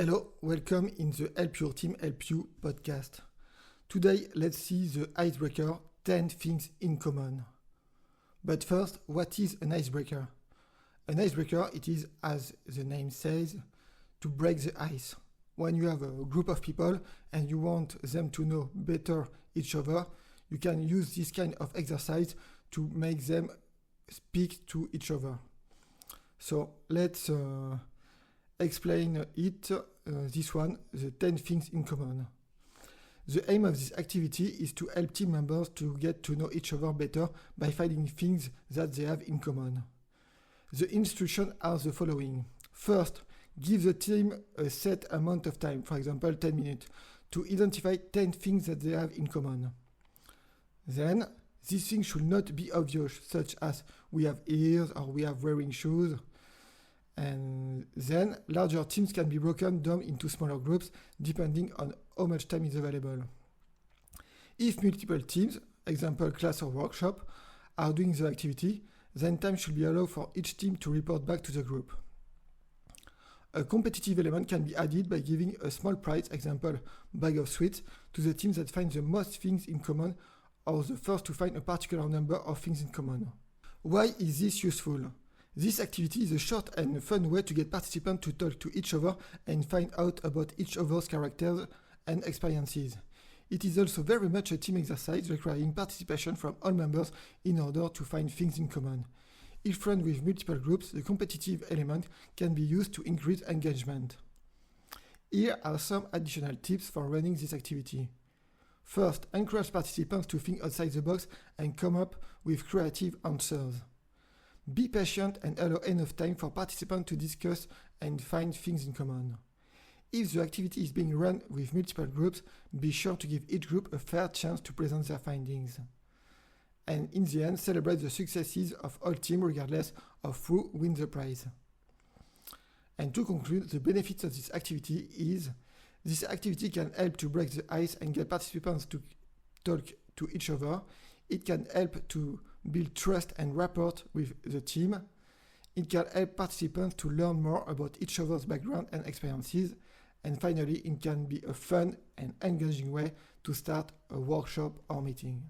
Hello, welcome in the Help Your Team Help You podcast. Today, let's see the icebreaker 10 things in common. But first, what is an icebreaker? An icebreaker, it is, as the name says, to break the ice. When you have a group of people and you want them to know better each other, you can use this kind of exercise to make them speak to each other. So let's explain it, this one, the 10 things in common. The aim of this activity is to help team members to get to know each other better by finding things that they have in common. The instructions are the following. First, give the team a set amount of time, for example 10 minutes, to identify 10 things that they have in common. Then, these things should not be obvious, such as we have ears or we have wearing shoes. And then larger teams can be broken down into smaller groups depending on how much time is available. If multiple teams, example class or workshop, are doing the activity, then time should be allowed for each team to report back to the group. A competitive element can be added by giving a small prize, example bag of sweets, to the teams that find the most things in common or the first to find a particular number of things in common. Why is this useful? This activity is a short and fun way to get participants to talk to each other and find out about each other's characters and experiences. It is also very much a team exercise requiring participation from all members in order to find things in common. If run with multiple groups, the competitive element can be used to increase engagement. Here are some additional tips for running this activity. First, encourage participants to think outside the box and come up with creative answers. Be patient and allow enough time for participants to discuss and find things in common. If the activity is being run with multiple groups, be sure to give each group a fair chance to present their findings. And in the end, celebrate the successes of all teams regardless of who wins the prize. And to conclude, the benefits of this activity is this activity can help to break the ice and get participants to talk to each other. It can help to build trust and rapport with the team. It can help participants to learn more about each other's background and experiences. And finally, it can be a fun and engaging way to start a workshop or meeting.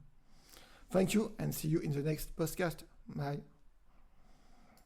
Thank you and see you in the next podcast. Bye.